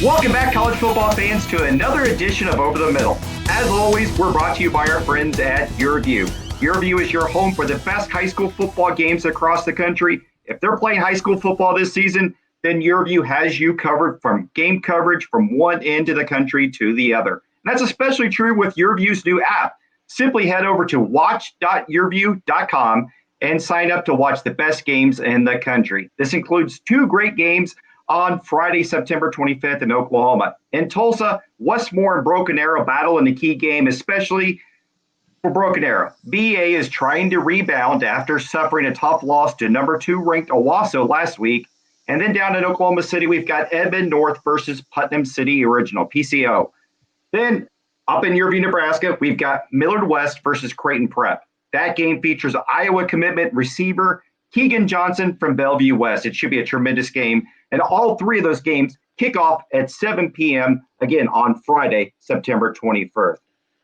Welcome back, college football fans, to another edition of Over the Middle. As always, we're brought to you by our friends at Your View. Your View is your home for the best high school football games across the country. If they're playing high school football this season, then Your View has you covered from game coverage from one end of the country to the other. And that's especially true with Your View's new app. Simply head over to watch.yourview.com and sign up to watch the best games in the country. This includes two great games on Friday, September 25th in Oklahoma. In Tulsa, Westmore and Broken Arrow battle in the key game, especially for Broken Arrow. BA is trying to rebound after suffering a tough loss to number 2 ranked Owasso last week. And then down in Oklahoma City, we've got Edmond North versus Putnam City Original, PCO. Then up in Yearview, Nebraska, we've got Millard West versus Creighton Prep. That game features Iowa commitment receiver Keegan Johnson from Bellevue West. It should be a tremendous game. And all three of those games kick off at 7 p.m. again on Friday, September 21st.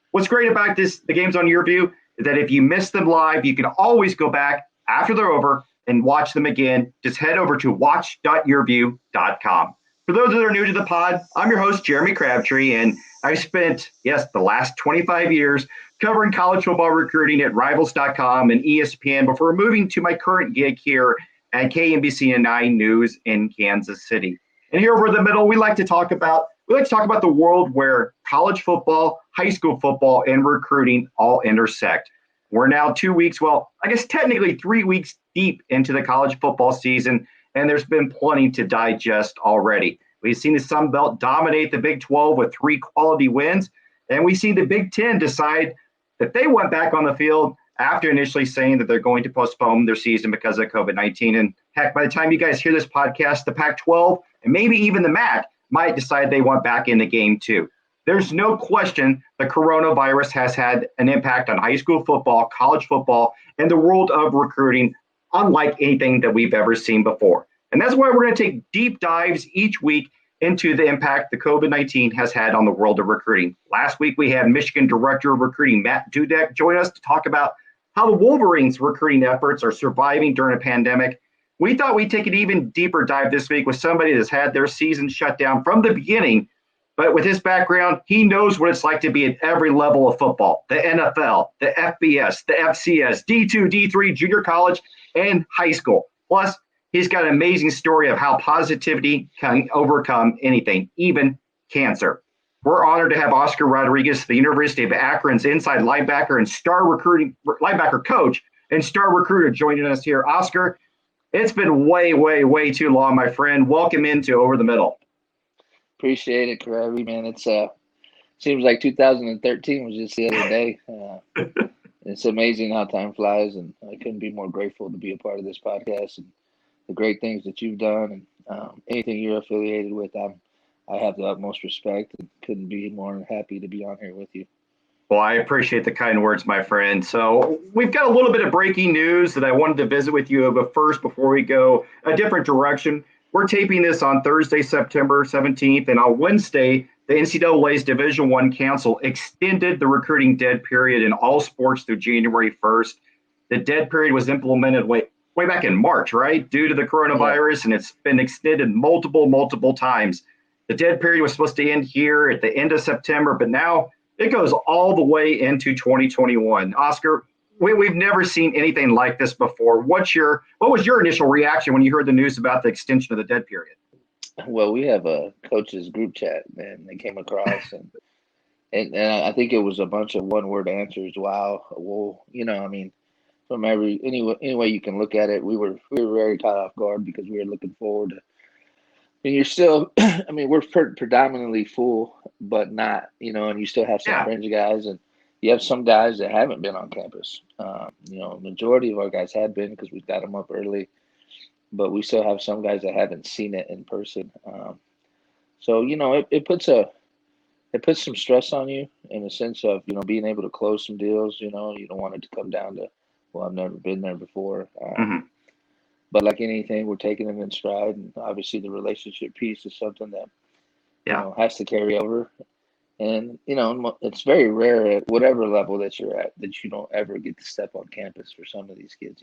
What's great about the games on Your View is that if you miss them live, you can always go back after they're over and watch them again. Just head over to watch.yourview.com. For those that are new to the pod, I'm your host, Jeremy Crabtree, and I've spent, the last 25 years covering college football recruiting at Rivals.com and ESPN before moving to my current gig here at KMBC and 9 News in Kansas City. And here over the middle, we like to talk about the world where college football, high school football, and recruiting all intersect. We're now 2 weeks, technically 3 weeks deep into the college football season, and there's been plenty to digest already. We've seen the Sun Belt dominate the Big 12 with 3 quality wins, and we've seen the Big 10 decide that they went back on the field after initially saying that they're going to postpone their season because of COVID-19. And heck, by the time you guys hear this podcast, the Pac-12 and maybe even the MAC might decide they want back in the game too. There's no question the coronavirus has had an impact on high school football, college football, and the world of recruiting unlike anything that we've ever seen before. And that's why we're going to take deep dives each week into the impact the COVID-19 has had on the world of recruiting. Last week, we had Michigan Director of Recruiting Matt Dudek join us to talk about how the Wolverines' recruiting efforts are surviving during a pandemic. We thought we'd take an even deeper dive this week with somebody that's had their season shut down from the beginning. But with his background, he knows what it's like to be at every level of football, the NFL, the FBS, the FCS, D2, D3, junior college, and high school. Plus, he's got an amazing story of how positivity can overcome anything, even cancer. We're honored to have Oscar Rodriquez, the University of Akron's inside linebacker and star recruiting linebacker coach and star recruiter, joining us here. Oscar, it's been way, way, way too long, my friend. Welcome into Over the Middle. Appreciate it, Krabby, man. It's seems like 2013 was just the other day. It's amazing how time flies, and I couldn't be more grateful to be a part of this podcast and the great things that you've done, and anything you're affiliated with. I have the utmost respect and couldn't be more happy to be on here with you. Well, I appreciate the kind words, my friend. So we've got a little bit of breaking news that I wanted to visit with you. But first, before we go a different direction, we're taping this on Thursday, September 17th. And on Wednesday, the NCAA's Division I Council extended the recruiting dead period in all sports through January 1st. The dead period was implemented way back in March, right? Due to the coronavirus, and it's been extended multiple times. The dead period was supposed to end here at the end of September, but now it goes all the way into 2021. Oscar, we've never seen anything like this before. What was your initial reaction when you heard the news about the extension of the dead period? Well, we have a coaches group chat, and they came across, and I think it was a bunch of one-word answers. Wow. Well, from any way you can look at it, we were very caught off guard because we were looking forward to. And you're still, we're predominantly full, but not, and you still have some fringe guys, and you have some guys that haven't been on campus. Majority of our guys have been because we got them up early, but we still have some guys that haven't seen it in person. So it puts some stress on you in the sense of being able to close some deals. You don't want it to come down to, well, I've never been there before. But like anything, we're taking it in stride, and obviously the relationship piece is something that has to carry over. And it's very rare at whatever level that you're at that you don't ever get to step on campus for some of these kids.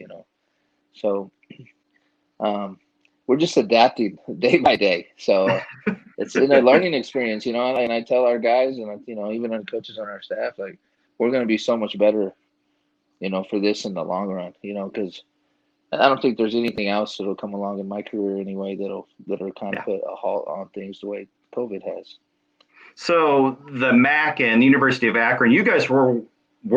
So we're just adapting day by day. So it's in a learning experience, and I tell our guys and, even our coaches on our staff, like, we're going to be so much better, for this in the long run, because I don't think there's anything else that'll come along in my career anyway that'll kind of Yeah. put a halt on things the way COVID has. So the MAC and University of Akron, you guys were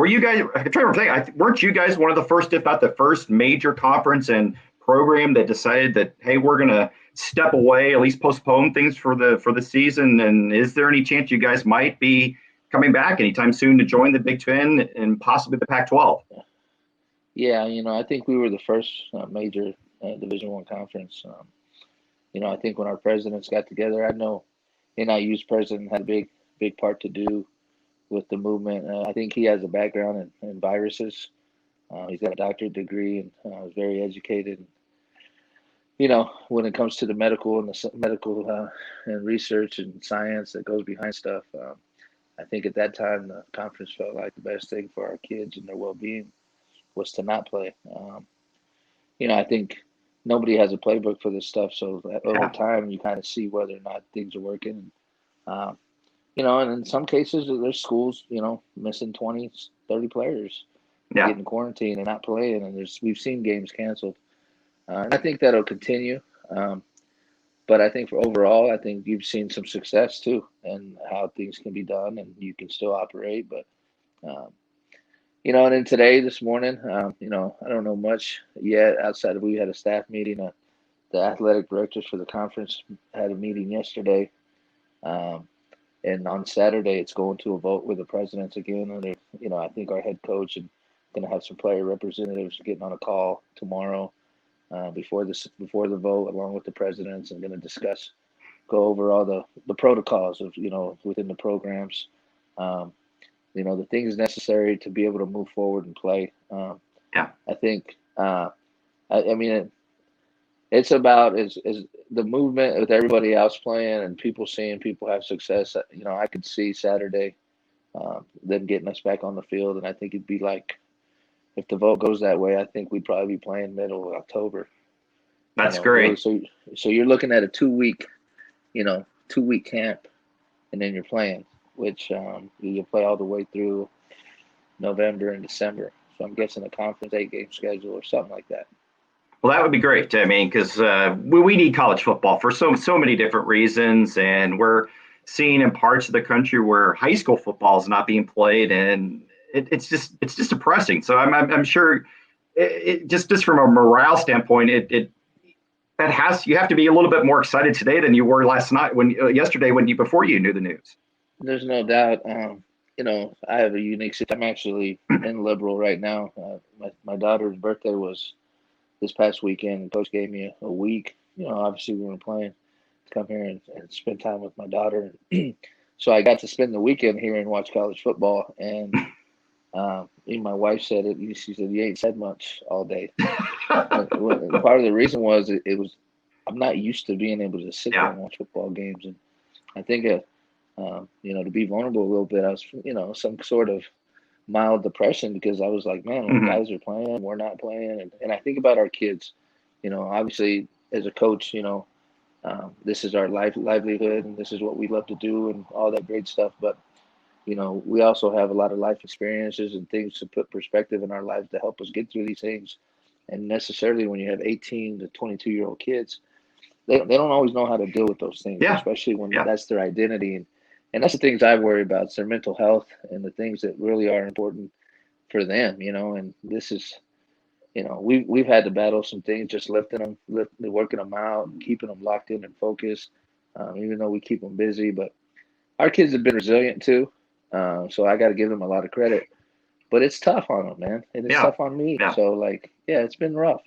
you guys? I'm trying to think. Weren't you guys one of the first, if not the first, major conference and program that decided that, hey, we're going to step away, at least postpone things for the season? And is there any chance you guys might be coming back anytime soon to join the Big Ten and possibly the Pac-12? Yeah, I think we were the first major Division I conference. I think when our presidents got together, I know NIU's president had a big part to do with the movement. I think he has a background in viruses. He's got a doctorate degree and was very educated. When it comes to the medical and the medical and research and science that goes behind stuff, I think at that time the conference felt like the best thing for our kids and their well-being was to not play. I think nobody has a playbook for this stuff, so over Yeah. time you kind of see whether or not things are working. Um, and in some cases there's schools, missing 20, 30 players and Yeah. getting quarantined and not playing, and we've seen games canceled. And I think that'll continue. But I think overall, I think you've seen some success too, and how things can be done, and you can still operate. But um, and then today, this morning, I don't know much yet outside of we had a staff meeting. The athletic directors for the conference had a meeting yesterday, um, and on Saturday it's going to a vote with the presidents again. And I think our head coach and going to have some player representatives getting on a call tomorrow before the vote, along with the presidents, and going to go over all the protocols of within the programs. Um, the things necessary to be able to move forward and play. Yeah. I think, I mean, it's about is the movement with everybody else playing and people seeing people have success. I could see Saturday them getting us back on the field, and I think it'd be like if the vote goes that way, I think we'd probably be playing middle of October. That's Really. great. So you're looking at a 2 week, 2 week camp, and then you're playing, which you play all the way through November and December. So I'm guessing a conference 8-game schedule or something like that. Well, that would be great. I mean, because we need college football for so many different reasons, and we're seeing in parts of the country where high school football is not being played, and it's just depressing. So I'm sure just from a morale standpoint, you have to be a little bit more excited today than you were yesterday before you knew the news. There's no doubt. I have a unique situation. I'm actually in Liberal right now. My daughter's birthday was this past weekend. Coach gave me a week. Obviously we were playing to come here and spend time with my daughter. So I got to spend the weekend here and watch college football. And even my wife said it. She said, "You ain't said much all day." Part of the reason was it was I'm not used to being able to sit there and watch football games, and I think to be vulnerable a little bit, I was some sort of mild depression because I was like, man, when guys are playing, we're not playing, and I think about our kids. Obviously as a coach, this is our livelihood, and this is what we love to do, and all that great stuff, but. We also have a lot of life experiences and things to put perspective in our lives to help us get through these things. And necessarily when you have 18 to 22-year-old kids, they don't always know how to deal with those things, especially when that's their identity. And that's the things I worry about. It's their mental health and the things that really are important for them, and this is, we've had to battle some things, just working them out and keeping them locked in and focused, even though we keep them busy. But our kids have been resilient too. So I got to give them a lot of credit, but it's tough on them, man. And it's tough on me. So it's been rough.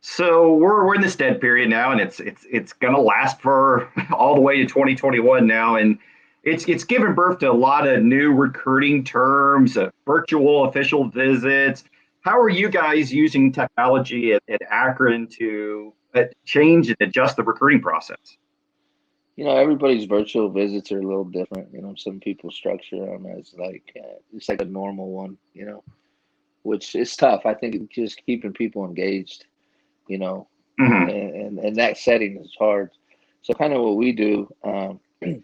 So we're in this dead period now, and it's gonna last for all the way to 2021 now, and it's given birth to a lot of new recruiting terms, virtual official visits. How are you guys using technology at Akron to change and adjust the recruiting process? Everybody's virtual visits are a little different. Some people structure them as it's like a normal one, which is tough. I think just keeping people engaged, and that setting is hard. So kind of what we do, you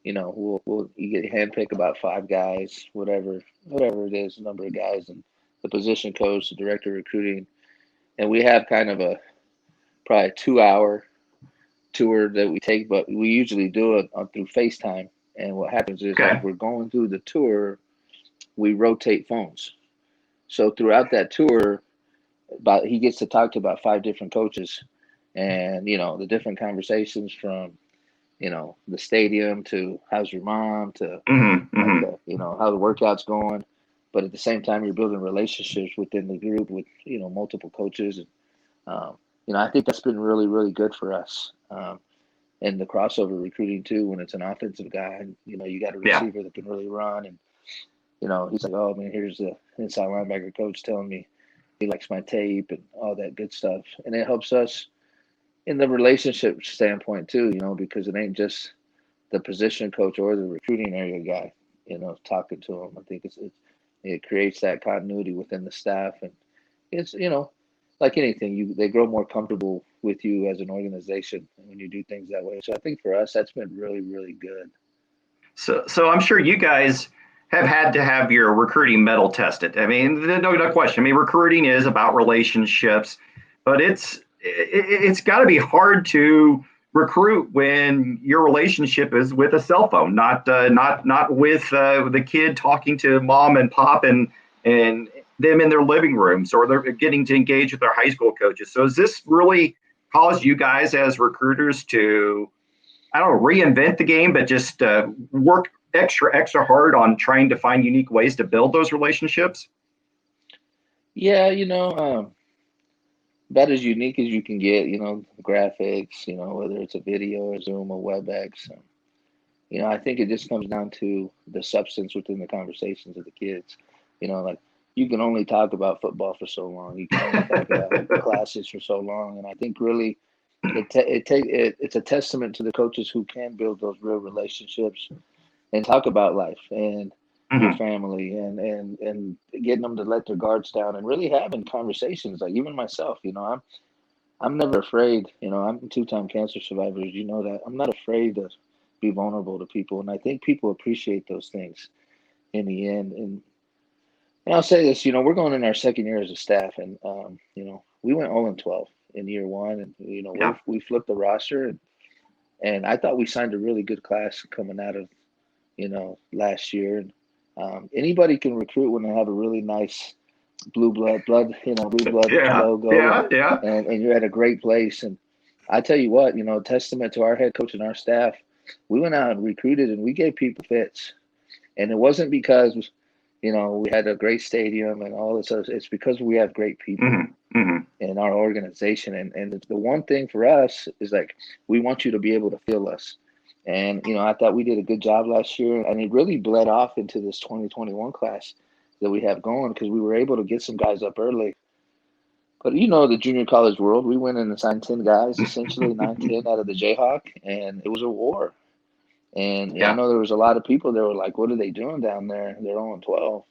get handpick about 5 guys, whatever it is, number of guys, and the position coach, the director of recruiting, and we have kind of a probably 2 hour tour that we take, but we usually do it through FaceTime. And what happens is, Okay. as we're going through the tour, we rotate phones. So throughout that tour, he gets to talk to about 5 different coaches, and the different conversations from the stadium to how's your mom to how the workout's going. But at the same time, you're building relationships within the group with multiple coaches, and I think that's been really, really good for us. And the crossover recruiting too, when it's an offensive guy, and you got a receiver that can really run, and he's like, oh man, here's the inside linebacker coach telling me he likes my tape and all that good stuff, and it helps us in the relationship standpoint too, because it ain't just the position coach or the recruiting area guy, talking to him. I think it creates that continuity within the staff, and it's like anything, they grow more comfortable with you as an organization when you do things that way. So I think for us, that's been really, really good. So I'm sure you guys have had to have your recruiting metal tested. I mean, no question. I mean, recruiting is about relationships, but it's got to be hard to recruit when your relationship is with a cell phone, not with the kid talking to mom and pop and them in their living rooms, or they're getting to engage with their high school coaches. So has this really caused you guys as recruiters to, I don't know, reinvent the game, but just work extra hard on trying to find unique ways to build those relationships? Yeah, about as unique as you can get, graphics, whether it's a video or Zoom or WebEx. I think it just comes down to the substance within the conversations of the kids. Like you can only talk about football for so long. You can only talk about classes for so long. And I think really it's a testament to the coaches who can build those real relationships and talk about life and your family and getting them to let their guards down and really having conversations. Like even myself, I'm never afraid. I'm a 2-time cancer survivor. You know that. I'm not afraid to be vulnerable to people, and I think people appreciate those things in the end. And I'll say this, we're going in our second year as a staff, and we went 0-12 in year one, and we flipped the roster, and I thought we signed a really good class coming out of last year. And anybody can recruit when they have a really nice blue blood logo, and you're at a great place. And I tell you what, testament to our head coach and our staff, we went out and recruited, and we gave people fits, and it wasn't because we had a great stadium and all this other. It's because we have great people in our organization. And the one thing for us is like, we want you to be able to feel us. And, I thought we did a good job last year, and it really bled off into this 2021 class that we have going, because we were able to get some guys up early. But the junior college world, we went in and signed 10 guys, essentially 9-10 out of the Jayhawk, and it was a war. And I know there was a lot of people that were like, what are they doing down there? They're 0-12.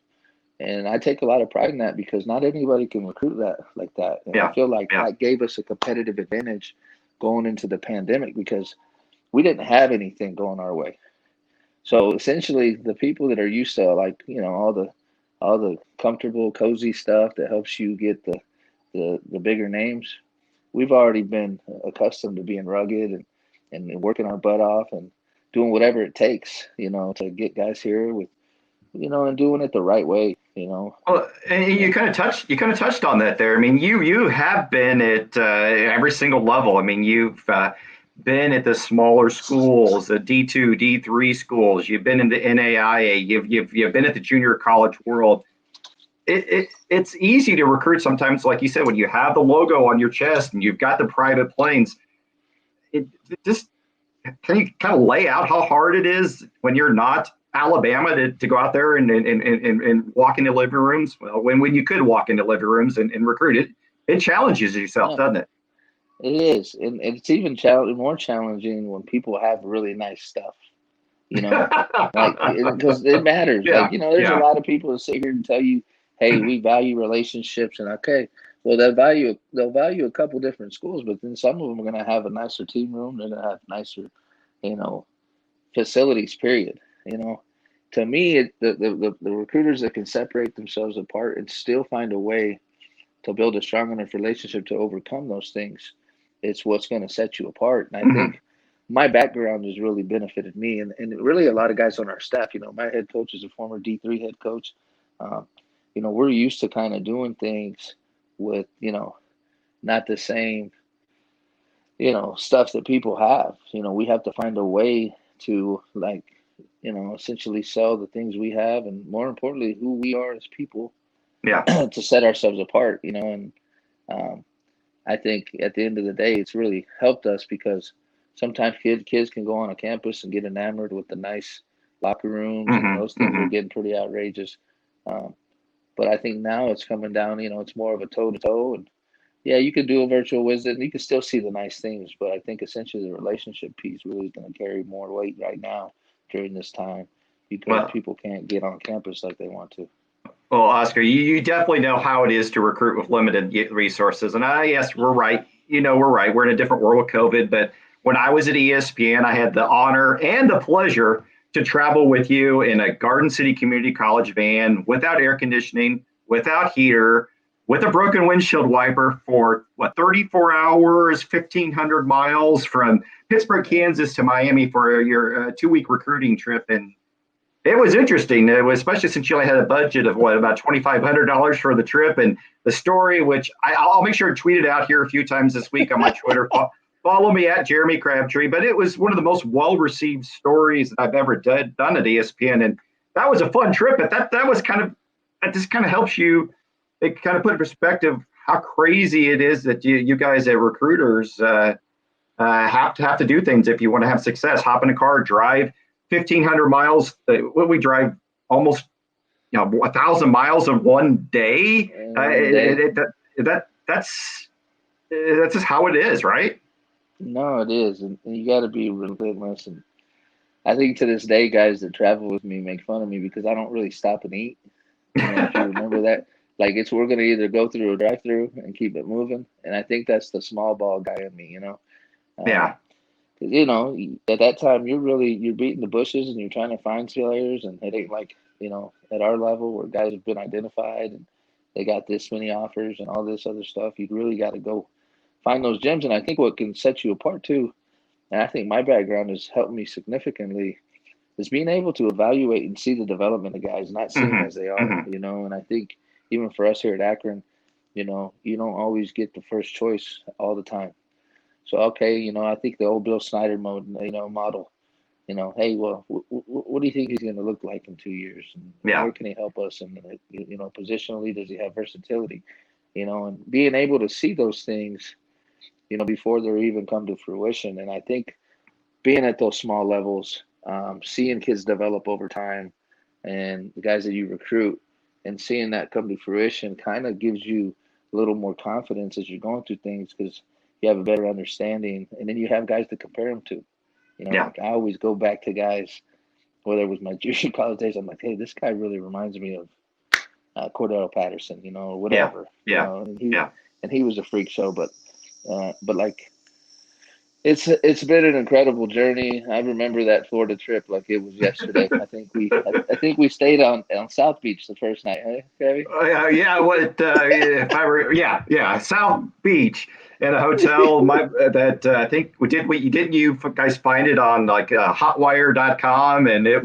And I take a lot of pride in that, because not anybody can recruit that like that. And I feel like that gave us a competitive advantage going into the pandemic, because we didn't have anything going our way. So essentially the people that are used to all the comfortable, cozy stuff that helps you get the bigger names, we've already been accustomed to being rugged and working our butt off and doing whatever it takes, to get guys here with, and doing it the right way, Well, and you kind of touched on that there. I mean, you have been at every single level. I mean, you've been at the smaller schools, the D2, D3 schools. You've been in the NAIA. You've been at the junior college world. It's easy to recruit sometimes, like you said, when you have the logo on your chest and you've got the private planes. It just, can you kind of lay out how hard it is when you're not Alabama to go out there and walk into living rooms? Well, when you could walk into living rooms and recruit it challenges yourself, doesn't it? It is, and it's even more challenging when people have really nice stuff, because it matters. Yeah, there's a lot of people that sit here and tell you, hey, we value relationships, and okay, Well, they'll value a couple different schools, but then some of them are going to have a nicer team room. They're going to have nicer, you know, facilities. Period. You know, to me, the recruiters that can separate themselves apart and still find a way to build a strong enough relationship to overcome those things, it's what's going to set you apart. And I Hmm. think my background has really benefited me, and really a lot of guys on our staff. You know, my head coach is a former D3 head coach. Um, you know, we're used to kind of doing things with, not the same, stuff that people have. You know, we have to find a way to, like, essentially sell the things we have, and more importantly, who we are as people Yeah. to set ourselves apart. And um, I think at the end of the day, it's really helped us because sometimes kids can go on a campus and get enamored with the nice locker rooms, and Hmm. those things are Hmm. getting pretty outrageous. Um, but I think now it's coming down. It's more of a toe to toe, and yeah, you could do a virtual visit, and you can still see the nice things. But I think essentially the relationship piece really is going to carry more weight right now during this time because Well, people can't get on campus like they want to. well, Oscar, you definitely know how it is to recruit with limited resources. And yes, we're right. We're right. We're in a different world with COVID. But when I was at ESPN, I had the honor and the pleasure to travel with you in a Garden City Community College van without air conditioning, without heater, with a broken windshield wiper for 34 hours, 1,500 miles from Pittsburgh, Yeah. Kansas to Miami for your 2 week recruiting trip. And it was interesting, especially since you only had a budget of about $2,500 for the trip, and the story, which I'll make sure to tweet it out here a few times this week on my Twitter. Follow me at Jeremy Crabtree. But it was one of the most well received stories that I've ever done at ESPN, and that was a fun trip. But that was that just kind of helps you. It kind of put in perspective how crazy it is that you guys as recruiters have to do things if you want to have success. Hop in a car, drive 1,500 miles. We drive almost 1,000 miles in one day. And one day. That's just how it is, right? No, it is, and you got to be relentless. And I think to this day, guys that travel with me make fun of me because I don't really stop and eat. If you remember that, like we're gonna either go through a drive-through and keep it moving, and I think that's the small ball guy in me. Um, Yeah. 'Cause, at that time you're beating the bushes and you're trying to find players, and it ain't like at our level where guys have been identified and they got this many offers and all this other stuff. You really got to go find those gems, and I think what can set you apart too, and I think my background has helped me significantly, is being able to evaluate and see the development of guys, not see them Hmm. as they are. Hmm. And I think even for us here at Akron, you don't always get the first choice all the time. So okay, I think the old Bill Snyder model. Hey, well, what do you think he's going to look like in 2 years, and Yeah. where can he help us? And positionally, does he have versatility? And being able to see those things, before they even come to fruition. And I think being at those small levels, seeing kids develop over time, and the guys that you recruit, and seeing that come to fruition, kind of gives you a little more confidence as you're going through things because you have a better understanding, and then you have guys to compare them to. Yeah. Like I always go back to guys, whether it was my junior college days, I'm like, hey, this guy really reminds me of Cordell Patterson, or Yeah. whatever, Yeah. Yeah. and he was a freak show, but like it's been an incredible journey. I remember that Florida trip like it was yesterday. I think we stayed on South Beach the first night, huh, Gabby? Yeah, what if I were? Yeah, yeah, South Beach in a hotel. That I think we didn't you guys find it on like hotwire.com, and Yeah.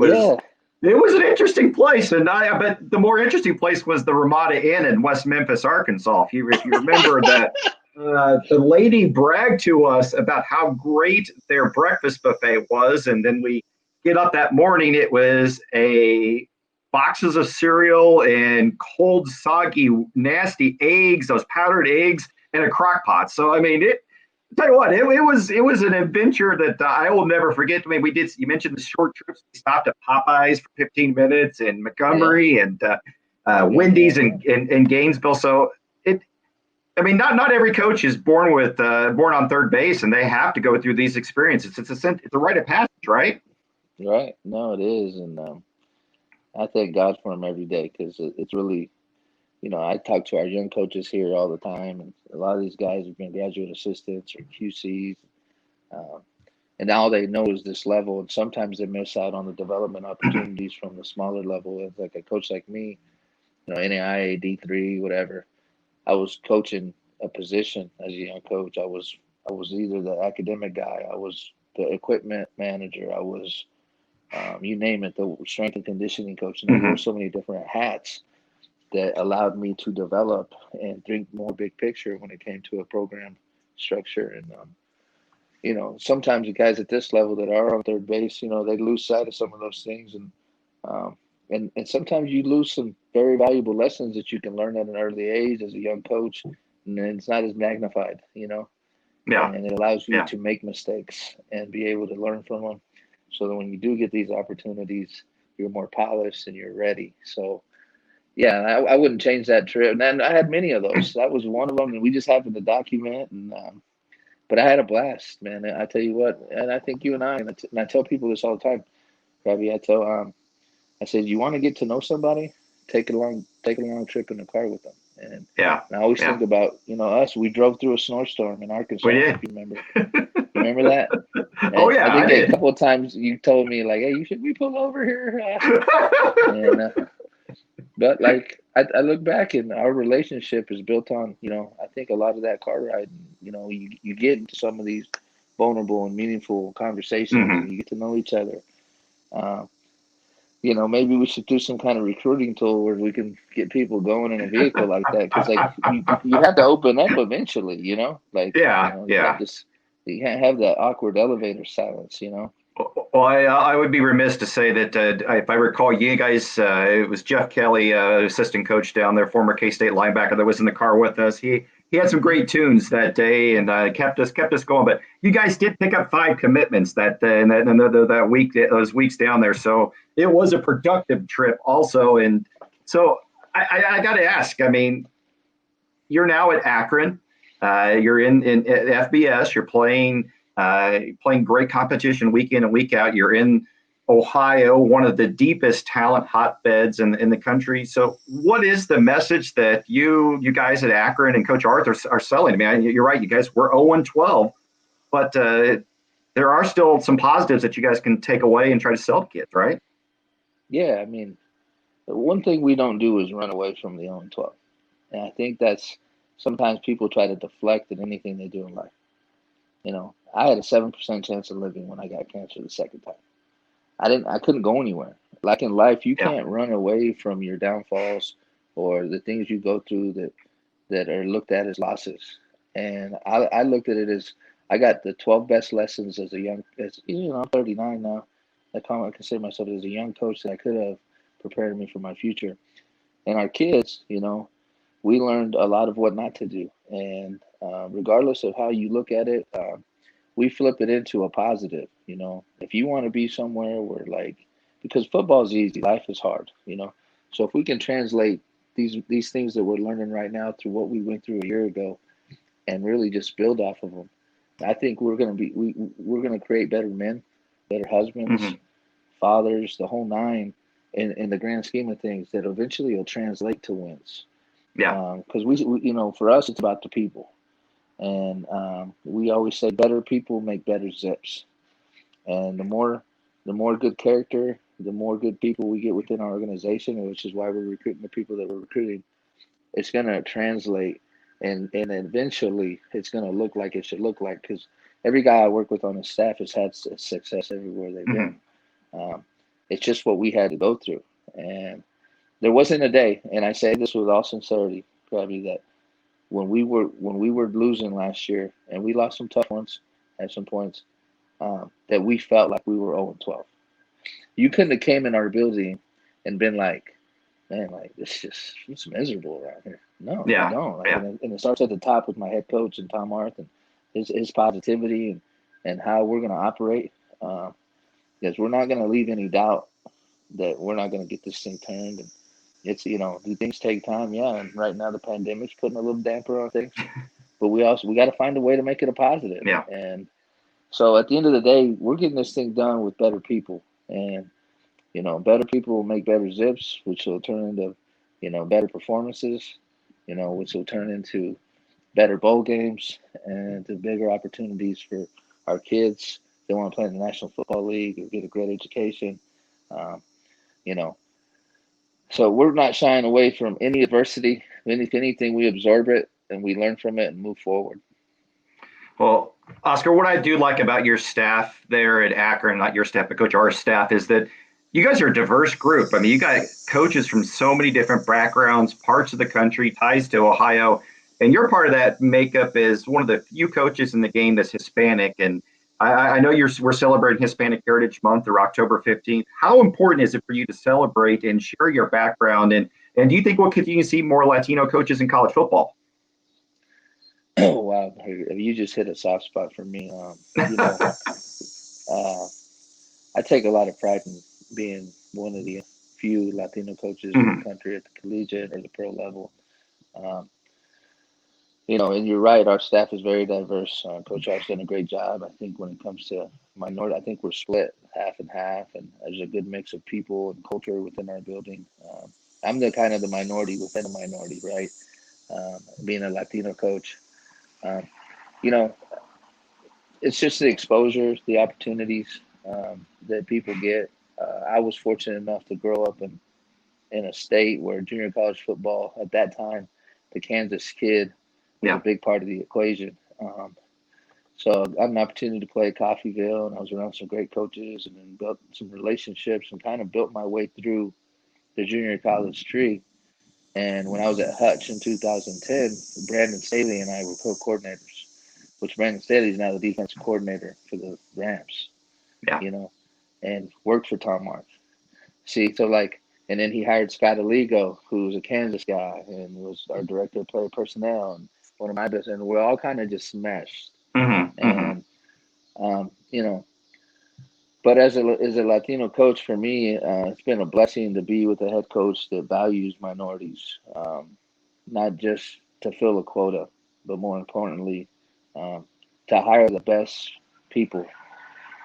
it was an interesting place. And I bet the more interesting place was the Ramada Inn in West Memphis, Arkansas. If you remember that, the lady bragged to us about how great their breakfast buffet was, and then we get up that morning. It was a boxes of cereal and cold, soggy, nasty eggs, those powdered eggs, and a crock pot. So I mean, tell you what, it was an adventure that I will never forget. I mean, we did. You mentioned the short trips. We stopped at Popeyes for 15 minutes in Yeah. Montgomery and Montgomery, Wendy's yeah. in Gainesville. So it. I mean, not every coach is born on third base, and they have to go through these experiences. It's a rite of passage, right? Right. No, it is, and I thank God for him every day because it's really I talk to our young coaches here all the time, and a lot of these guys have been graduate assistants or QCs, um, and all they know is this level, and sometimes they miss out on the development opportunities from the smaller level. It's like a coach like me, NAIA, D3, whatever. I was coaching a position as a young coach. I was either the academic guy, I was the equipment manager, I was you name it, the strength and conditioning coach. And I wore Hmm. so many different hats that allowed me to develop and think more big picture when it came to a program structure. And sometimes the guys at this level that are on third base, they lose sight of some of those things, um, and sometimes you lose some very valuable lessons that you can learn at an early age as a young coach, and then it's not as magnified, Yeah. and it allows you Yeah. to make mistakes and be able to learn from them, so that when you do get these opportunities, you're more polished and you're ready. So yeah, I wouldn't change that trip. And then I had many of those. That was one of them, and we just happened to document. And but I had a blast, man. I tell you what, and I think you and I tell people this all the time, Gabby. I said, you want to get to know somebody, take a long trip in the car with them. Yeah. And I always Yeah. think about, us. We drove through a snowstorm in We Arkansas, did. if you remember. You remember that? Oh And I yeah, I think a did. couple of times you told me like, "Hey, you should we pull over here?" And but like I look back and our relationship is built on, I think a lot of that car ride. You get into some of these vulnerable and meaningful conversations, Hmm. and you get to know each other. Uh, maybe we should do some kind of recruiting tool where we can get people going in a vehicle like that, because like you have to open up eventually, like Yeah. Yeah. you can't have that awkward elevator silence. Well, I would be remiss to say that if I recall, you guys, it was Jeff Kelly, assistant coach down there, former K-State linebacker, that was in the car with us. He had some great tunes that day and kept us going. But you guys did pick up 5 commitments that week, those weeks down there. So it was a productive trip, also. And so I got to ask. I mean, you're now at Akron. You're in at FBS. You're playing great competition week in and week out. You're in Ohio, one of the deepest talent hotbeds in the country. So, what is the message that you guys at Akron and Coach Arthur are selling? I mean, you're right. You guys were 0-12, but there are still some positives that you guys can take away and try to sell to kids, right? Yeah, I mean, one thing we don't do is run away from the own 12. And I think that's sometimes people try to deflect in anything they do in life. I had a 7% chance of living when I got cancer the second time. I couldn't go anywhere. Like in life, you Yeah. can't run away from your downfalls or the things you go through that are looked at as losses. And I looked at it as I got the 12 best lessons I'm 39 now. I consider myself as a young coach that I could have prepared me for my future. And our kids, we learned a lot of what not to do. And regardless of how you look at it, we flip it into a positive. If you want to be somewhere where because football is easy, life is hard. So if we can translate these things that we're learning right now through what we went through a year ago and really just build off of them, I think we're gonna create better men, better husbands, Hmm. fathers, the whole nine, in the grand scheme of things that eventually will translate to wins. Yeah. Because for us, it's about the people. And we always say better people make better zips. And the more good character, the more good people we get within our organization, which is why we're recruiting the people that we're recruiting. It's going to translate, and eventually it's going to look like it should look like. Because every guy I work with on the staff has had success everywhere they've been. Hmm. Um, it's just what we had to go through, and there wasn't a day. And I say this with all sincerity, probably, that when we were losing last year, and we lost some tough ones at some points, that we felt like we were 0-12. You couldn't have came in our building and been like, man, like it's miserable around here. No, you Yeah. don't. Like, Yeah. and it starts at the top with my head coach and Tom Arth and his positivity and how we're going to operate. Uh, because we're not going to leave any doubt that we're not going to get this thing turned. And do things take time? Yeah. And right now the pandemic's putting a little damper on things, but we got to find a way to make it a positive. Yeah. And so at the end of the day, we're getting this thing done with better people, and better people will make better zips, which will turn into better performances, which will turn into better bowl games and to bigger opportunities for our kids. They want to play in the National Football League or get a great education. Um, you know, so we're not shying away from any adversity. If anything, we absorb it and we learn from it and move forward. Well, Oscar, what I do like about your staff there at Akron, not your staff, but Coach R's staff, is that you guys are a diverse group. I mean, you got coaches from so many different backgrounds, parts of the country, ties to Ohio, and you're part of that makeup as one of the few coaches in the game that's Hispanic. And I know we're celebrating Hispanic Heritage Month through October 15th. How important is it for you to celebrate and share your background? And do you think we'll continue to see more Latino coaches in college football? Oh wow, you just hit a soft spot for me. Uh, I take a lot of pride in being one of the few Latino coaches in the Mhm. country at the collegiate or the pro level. Um, and you're right, our staff is very diverse. Coach R's done a great job. I think when it comes to minority, I think we're split half and half, and there's a good mix of people and culture within our building. I'm the kind of the minority within a minority, right? Being a Latino coach. Um, you know, it's just the exposure, the opportunities that people get. I was fortunate enough to grow up in a state where junior college football at that time, the Kansas kid was a Yeah. big part of the equation. So I had an opportunity to play at Coffeyville, and I was around some great coaches, and then built some relationships, and kind of built my way through the junior college tree. And when I was at Hutch in 2010, Brandon Staley and I were co-coordinators, which Brandon Staley is now the defensive coordinator for the Rams, Yeah. you know, and worked for Tom Marks. See, so like, and then he hired Scott Aligo, who's a Kansas guy and was our director of player personnel and one of my best, and we're all kind of just smashed. Hmm. Hmm. And, um, you know, but as a Latino coach, for me, it's been a blessing to be with a head coach that values minorities, not just to fill a quota, but more importantly, um, to hire the best people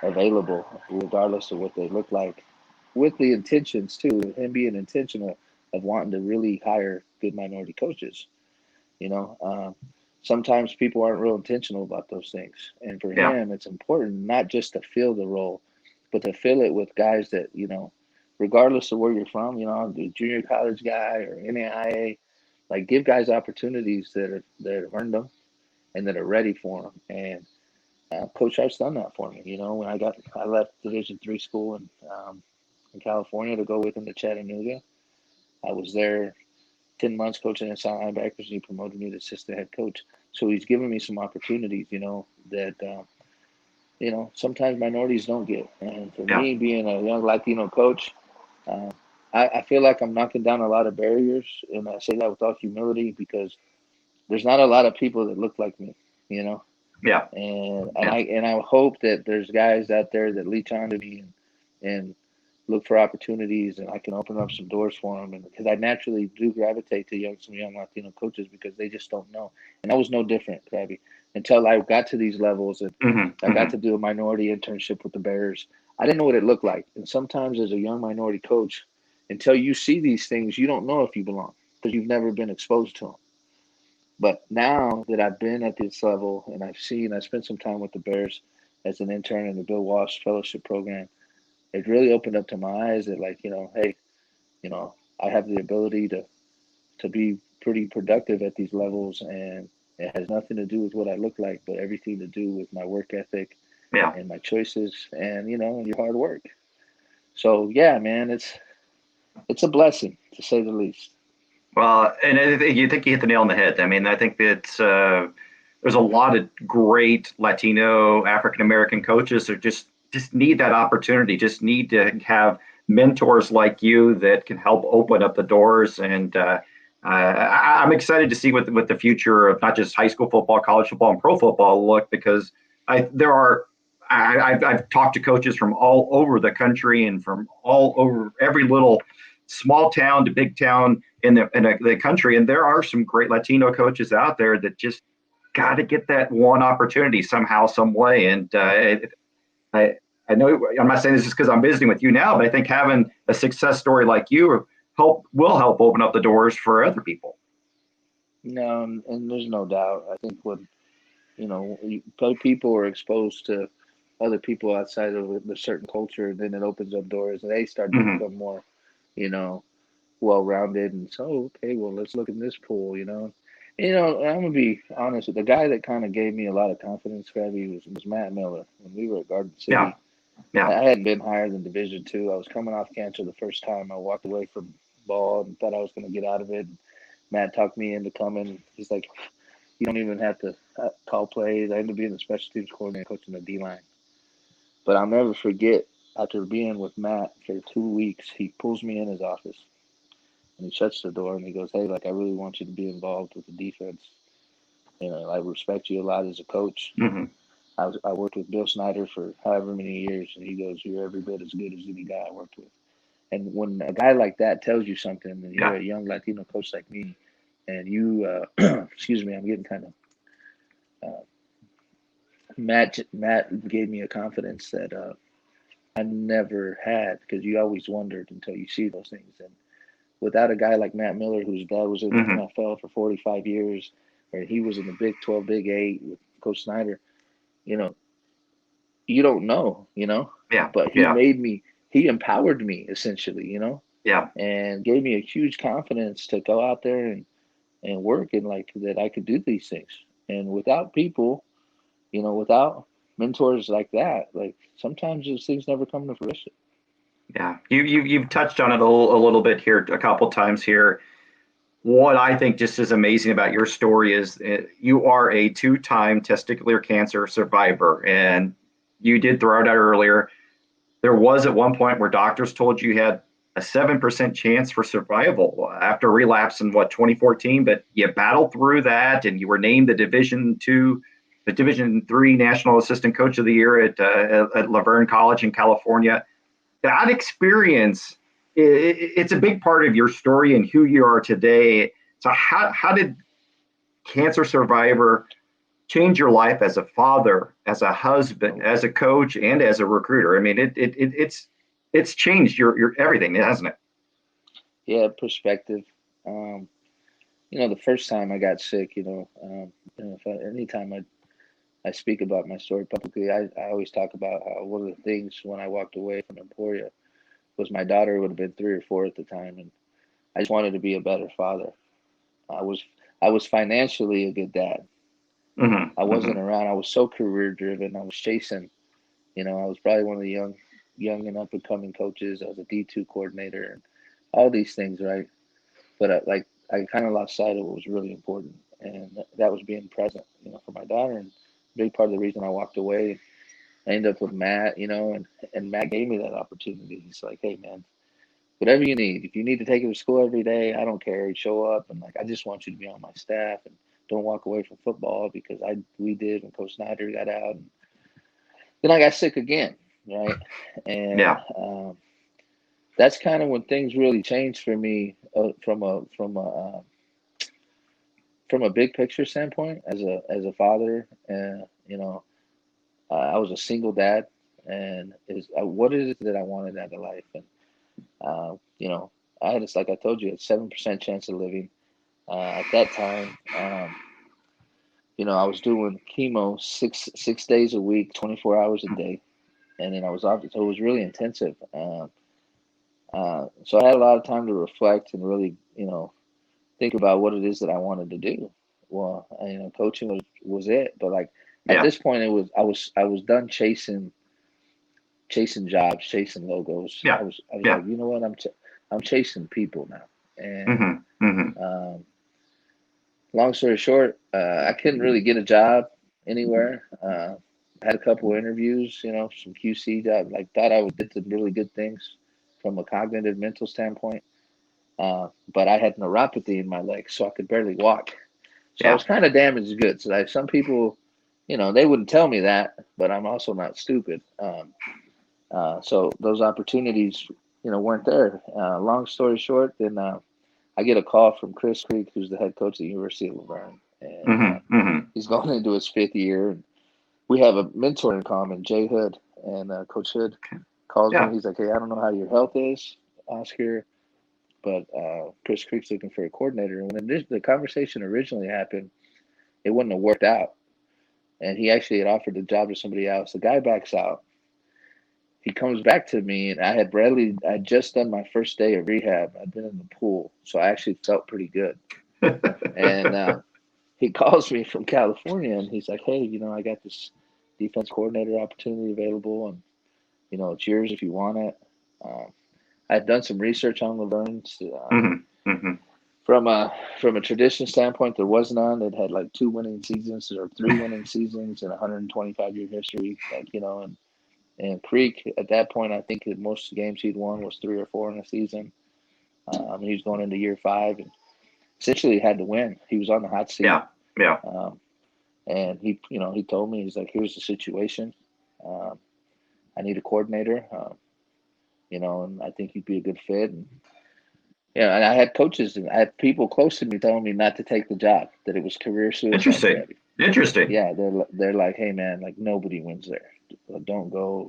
available, regardless of what they look like, with the intentions too, him being intentional of wanting to really hire good minority coaches. You know, sometimes people aren't real intentional about those things, and for Yeah. him, it's important not just to fill the role, but to fill it with guys that regardless of where you're from, the junior college guy or NAIA, like give guys opportunities that have earned them and that are ready for them. And Coach Hart's done that for me. When I left Division III school in California to go with him to Chattanooga. I was there 10 months coaching inside linebackers, and he promoted me to assistant head coach. So he's given me some opportunities, that sometimes minorities don't get. And for Yeah. me, being a young Latino coach, uh, I feel like I'm knocking down a lot of barriers, and I say that with all humility because there's not a lot of people that look like me, you know. Yeah. Yeah. And I hope that there's guys out there that reach on to me and look for opportunities, and I can open up some doors for them. And because I naturally do gravitate to some young Latino coaches because they just don't know. And I was no different, Krabby, until I got to these levels and Hmm. I got Hmm. to do a minority internship with the Bears. I didn't know what it looked like. And sometimes as a young minority coach, until you see these things, you don't know if you belong because you've never been exposed to them. But now that I've been at this level and I spent some time with the Bears as an intern in the Bill Walsh Fellowship Program, it really opened up to my eyes that, like, hey, I have the ability to be pretty productive at these levels, and it has nothing to do with what I look like, but everything to do with my work ethic Yeah. and my choices and your hard work. So yeah, man, it's a blessing to say the least. Well, and you think you hit the nail on the head. I mean, I think that there's a lot of great Latino, African American coaches that just need that opportunity, just need to have mentors like you that can help open up the doors. And I'm excited to see what the future of not just high school football, college football, and pro football look because there are. I've talked to coaches from all over the country and from all over every little small town to big town in the country, and there are some great Latino coaches out there that just got to get that one opportunity somehow, some way. And I I know I'm not saying this just because I'm visiting with you now, but I think having a success story like you will help open up the doors for other people. No, and there's no doubt. I think when people are exposed to other people outside of a certain culture, then it opens up doors, and they start to Hmm. become more, you know, well-rounded. And so, okay, well, let's look in this pool. I'm gonna be honest with the guy that kind of gave me a lot of confidence, Gabby, was Matt Miller when we were at Garden Yeah, City. yeah, I hadn't been higher than Division II. I was coming off cancer the first time. I walked away from ball and thought I was going to get out of it. Matt talked me into coming. He's like, you don't even have to call plays. I ended up being the special teams coordinator, coaching the D line. But I'll never forget, after being with Matt for 2 weeks, he pulls me in his office and he shuts the door and he goes, "Hey, like I really want you to be involved with the defense. I respect you a lot as a coach. hmm, I worked with Bill Snyder for however many years, and he goes, you're every bit as good as any guy I worked with." And when a guy like that tells you something, and you're yeah, a young Latino coach like me, and you, excuse me, I'm getting kind of, uh, Matt gave me a confidence that I never had, because you always wondered until you see those things. And without a guy like Matt Miller, whose dad was in the hmm, NFL for 45 years, or he was in the Big 12, Big 8 with Coach Snyder, you know, you don't know, yeah, but yeah, he empowered me essentially, yeah. and gave me a huge confidence to go out there and work, and like that I could do these things. And without people, without mentors like that, like sometimes those things never come to fruition. Yeah, you've touched on it a little bit here, a couple times here. What I think just is amazing about your story is you are a two-time testicular cancer survivor, and you did throw it out earlier. There was at one point where doctors told you had a 7% chance for survival after relapse in 2014, but you battled through that, and you were named the Division III National Assistant Coach of the Year at Laverne College in California. That experience, it's a big part of your story and who you are today. So how did cancer survivor change your life as a father, as a husband, as a coach, and as a recruiter? I mean, it's changed your everything, hasn't it? Yeah, perspective. Um, the first time I got sick, anytime I speak about my story publicly, I always talk about how one of the things when I walked away from Emporia was my daughter would have been 3 or 4 at the time, and I just wanted to be a better father. I was I was financially a good dad. Hmm, I hmm. wasn't around. I was so career driven. I was chasing. I was probably one of the young and up and coming coaches. I was a D2 coordinator and all these things, right? But I kind of lost sight of what was really important, and that was being present, for my daughter. And a big part of the reason I walked away, I ended up with Matt, and Matt gave me that opportunity. He's like, "Hey, man, whatever you need. If you need to take her to school every day, I don't care. You show up, and like I just want you to be on my staff, and don't walk away from football, because we did when Coach Snyder got out." And then I got sick again, right? And Yeah, that's kind of when things really changed for me, from a big picture standpoint as a father. And I was a single dad, and what is it that I wanted out of life? And uh, you know, I had this, like I told you, a 7% chance of living. At that time, I was doing chemo six days a week, 24 hours a day, and then I was off. So it was really intensive. So I had a lot of time to reflect and really, think about what it is that I wanted to do. Well, coaching was it, but like at yeah, this point, I was done chasing jobs, chasing logos. yeah, I was yeah. like, you know what, I'm chasing people now. And Hmm, hmm. um, long story short, I couldn't really get a job anywhere. Had a couple of interviews, some QC job. Like thought I would did some really good things from a cognitive mental standpoint. But I had neuropathy in my legs, so I could barely walk. So I Yeah, was kind of damaged goods. Like some people, they wouldn't tell me that, but I'm also not stupid. So those opportunities, weren't there. Long story short, then I get a call from Chris Creek, who's the head coach at the University of Laverne, and hmm, hmm. he's going into his 5th year. And we have a mentor in common, Jay Hood, and Coach Hood calls me. Yeah, He's like, "Hey, I don't know how your health is, Oscar, but Chris Creek's looking for a coordinator. And when the conversation originally happened, it wouldn't have worked out. And he actually had offered the job to somebody else. The guy backs out. He comes back to me, and I'd just done my first day of rehab. I'd been in the pool, so I actually felt pretty good. And he calls me from California, and he's like, "Hey, I got this defense coordinator opportunity available, and it's yours if you want it." I'd done some research on Laverne. From a tradition standpoint, there was none. It had like 2 winning seasons or 3 winning seasons in 125-year history. And Creek at that point, I think the most games he'd won was 3 or 4 in a season. He was going into year 5 and essentially had to win. He was on the hot seat. Yeah. And he told me, he's like, "Here's the situation. I need a coordinator. And I think you'd be a good fit." And I had coaches and I had people close to me telling me not to take the job, that it was career suicide. Interesting. Yeah, they're like, "Hey man, like nobody wins there. Don't go."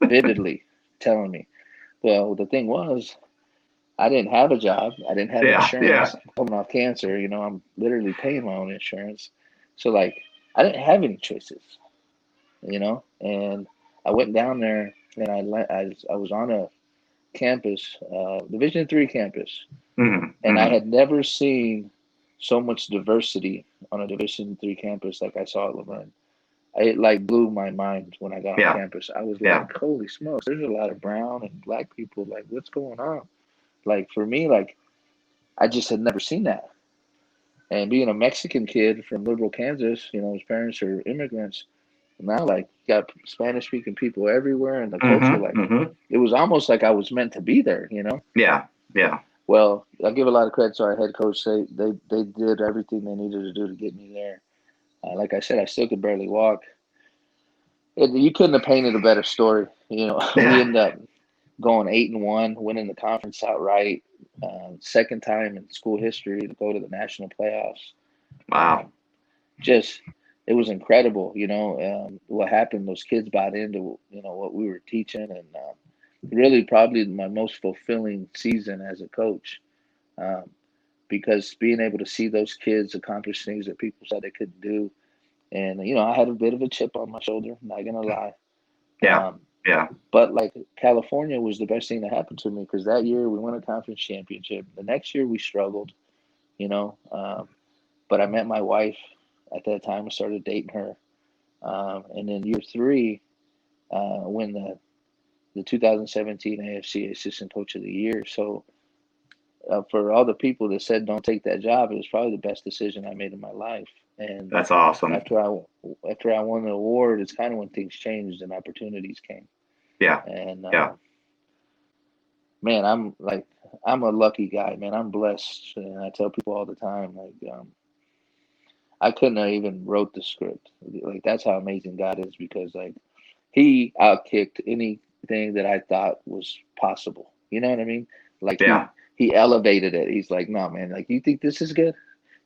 Vividly telling me. Well, the thing was, I didn't have a job. I didn't have insurance. I'm coming off cancer. I'm literally paying my own insurance. So I didn't have any choices. And I went down there and I was on a campus, Division III campus, and I had never seen so much diversity on a Division III campus like I saw at Laverne. It blew my mind when I got on campus. I was like, "Holy smokes! There's a lot of brown and black people. Like, what's going on?" For me, I just had never seen that. And being a Mexican kid from liberal Kansas, his parents are immigrants. Now, you got Spanish speaking people everywhere, and the culture, it was almost like I was meant to be there, Yeah. Well, I give a lot of credit to our head coach. They did everything they needed to do to get me there. Like I said, I still could barely walk. You couldn't have painted a better story. We ended up going 8-1, winning the conference outright. Second time in school history to go to the national playoffs. Wow. It was incredible, what happened. Those kids bought into, what we were teaching, and really probably my most fulfilling season as a coach, because being able to see those kids accomplish things that people said they couldn't do. And, I had a bit of a chip on my shoulder, not going to lie. Yeah. But California was the best thing that happened to me, because that year we won a conference championship. The next year we struggled, but I met my wife at that time. I started dating her. And then year 3, win the 2017 AFC Assistant Coach of the Year. So for all the people that said don't take that job, it was probably the best decision I made in my life. And that's awesome. After I won the award, it's kind of when things changed and opportunities came. Yeah. And man, I'm a lucky guy, man. I'm blessed, and I tell people all the time, I couldn't have even wrote the script. That's how amazing God is, because he outkicked anything that I thought was possible. You know what I mean? He elevated it. He's like, "No, man, you think this is good?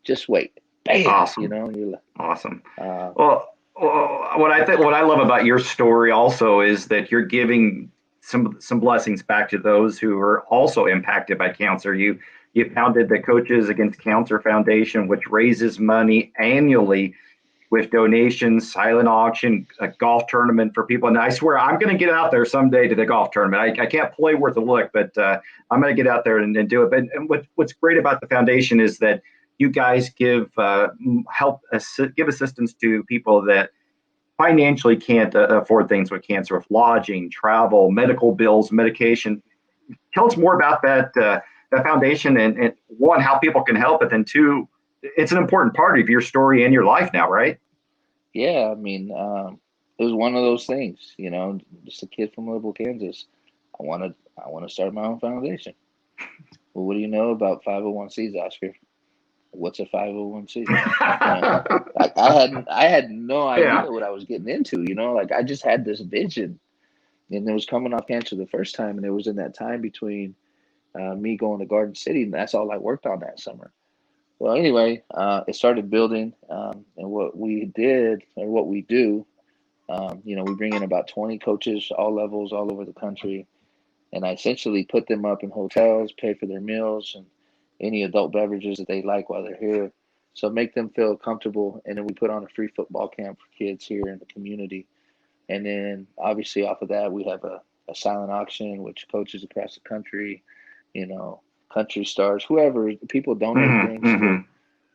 Just wait." Bam! Awesome. And you're like, awesome. Well, what I love about your story also is that you're giving some blessings back to those who are also impacted by cancer. You founded the Coaches Against Cancer Foundation, which raises money annually with donations, silent auction, a golf tournament for people. And I swear I'm going to get out there someday to the golf tournament. I can't play worth a look, but I'm going to get out there and do it. And what's great about the foundation is that you guys give assistance to people that financially can't afford things with cancer, with lodging, travel, medical bills, medication. Tell us more about that foundation, and one, how people can help, but then two, it's an important part of your story and your life now, right? Yeah, I mean, it was one of those things, just a kid from Liberal, Kansas. I want to start my own foundation. Well, what do you know about 501c, Oscar? What's a 501c? I had no idea what I was getting into. I just had this vision, and it was coming off cancer the first time, and it was in that time between me going to Garden City, and that's all I worked on that summer. Well, anyway, it started building, and what we did, or what we do, we bring in about 20 coaches, all levels, all over the country, and I essentially put them up in hotels, pay for their meals and any adult beverages that they like while they're here. So make them feel comfortable, and then we put on a free football camp for kids here in the community. And then obviously off of that, we have a silent auction, which coaches across the country, country stars, whoever, people donate things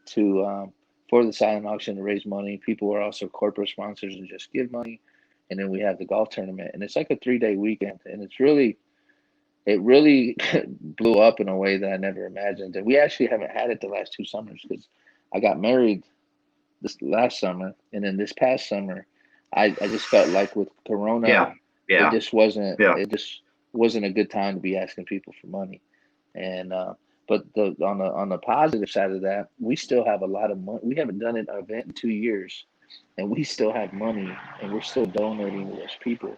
to for the silent auction to raise money. People are also corporate sponsors and just give money. And then we have the golf tournament, and it's like a 3-day weekend, and it really blew up in a way that I never imagined. And we actually haven't had it the last 2 summers because I got married this last summer, and then this past summer, I just felt like with Corona, it just wasn't a good time to be asking people for money. And but on the positive side of that, we still have a lot of money. We haven't done an event in 2 years, and we still have money, and we're still donating to those people.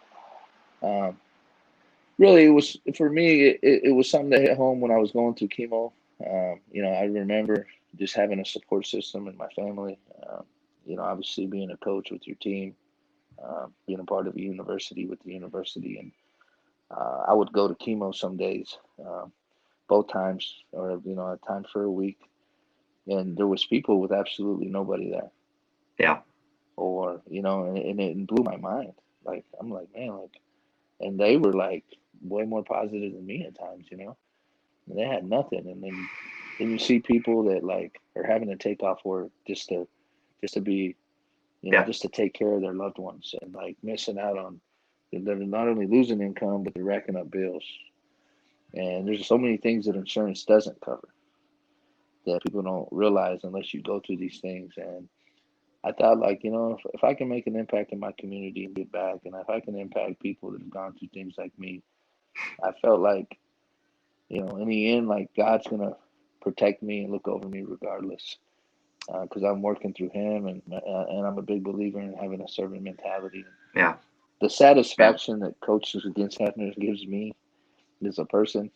Really, it was for me. It was something that hit home when I was going through chemo. I remember just having a support system in my family. Obviously being a coach with your team, being a part of a university with the university, and I would go to chemo some days, both times, or a time for a week, and there was people with absolutely nobody there. Yeah. Or and it blew my mind. Like I'm like, man, like, and they were like way more positive than me at times, and they had nothing, and then you see people that like are having to take off work just to be, just to take care of their loved ones, and like missing out on, they're not only losing income, but they're racking up bills. And there's so many things that insurance doesn't cover that people don't realize unless you go through these things. And I thought, like, if I can make an impact in my community and give back, and if I can impact people that have gone through things like me, I felt like, in the end, like God's going to protect me and look over me regardless, because I'm working through him, and I'm a big believer in having a servant mentality. Yeah. The satisfaction that coaches against Hefner gives me as a person,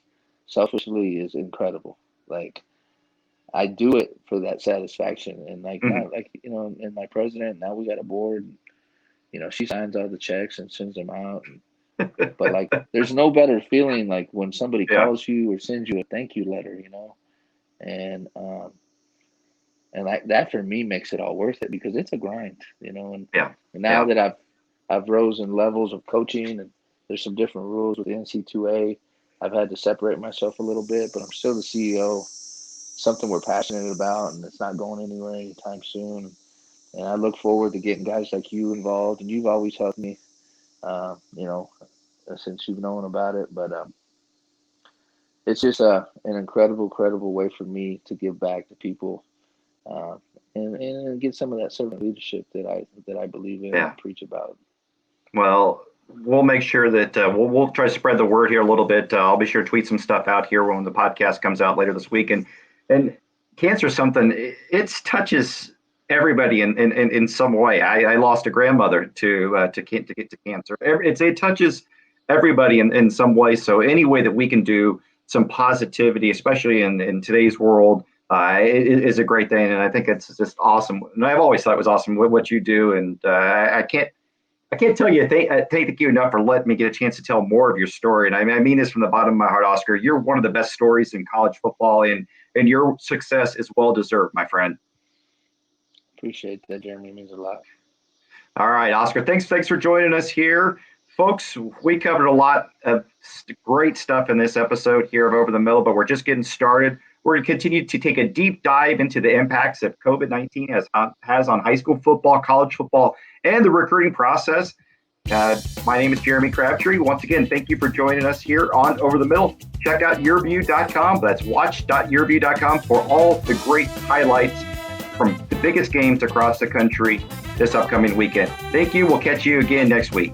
selfishly, is incredible. Like, I do it for that satisfaction, and like, not like, and my president, now we got a board, she signs all the checks and sends them out. But like, there's no better feeling like when somebody calls you or sends you a thank you letter, and like that for me makes it all worth it, because it's a grind, and now that I've rose in levels of coaching, and there's some different rules with the NC2A, I've had to separate myself a little bit, but I'm still the CEO, something we're passionate about, and it's not going anywhere anytime soon. And I look forward to getting guys like you involved, and you've always helped me, since you've known about it. But it's just an incredible way for me to give back to people, and get some of that servant leadership that I believe in and preach about. Well, we'll make sure that we'll try to spread the word here a little bit. I'll be sure to tweet some stuff out here when the podcast comes out later this week. And cancer is something, it touches everybody in some way. I lost a grandmother to cancer. It touches everybody in some way. So any way that we can do some positivity, especially in today's world, is a great thing. And I think it's just awesome. And I've always thought it was awesome what you do. And I can't tell you thank you enough for letting me get a chance to tell more of your story. And I mean this from the bottom of my heart, Oscar. You're one of the best stories in college football, and your success is well deserved, my friend. Appreciate that, Jeremy. It means a lot. All right, Oscar. Thanks for joining us here. Folks, we covered a lot of great stuff in this episode here of Over the Middle, but we're just getting started. We're going to continue to take a deep dive into the impacts that COVID-19 has on high school football, college football, and the recruiting process. My name is Jeremy Crabtree. Once again, thank you for joining us here on Over the Middle. Check out yourview.com. That's watch.yourview.com for all the great highlights from the biggest games across the country this upcoming weekend. Thank you. We'll catch you again next week.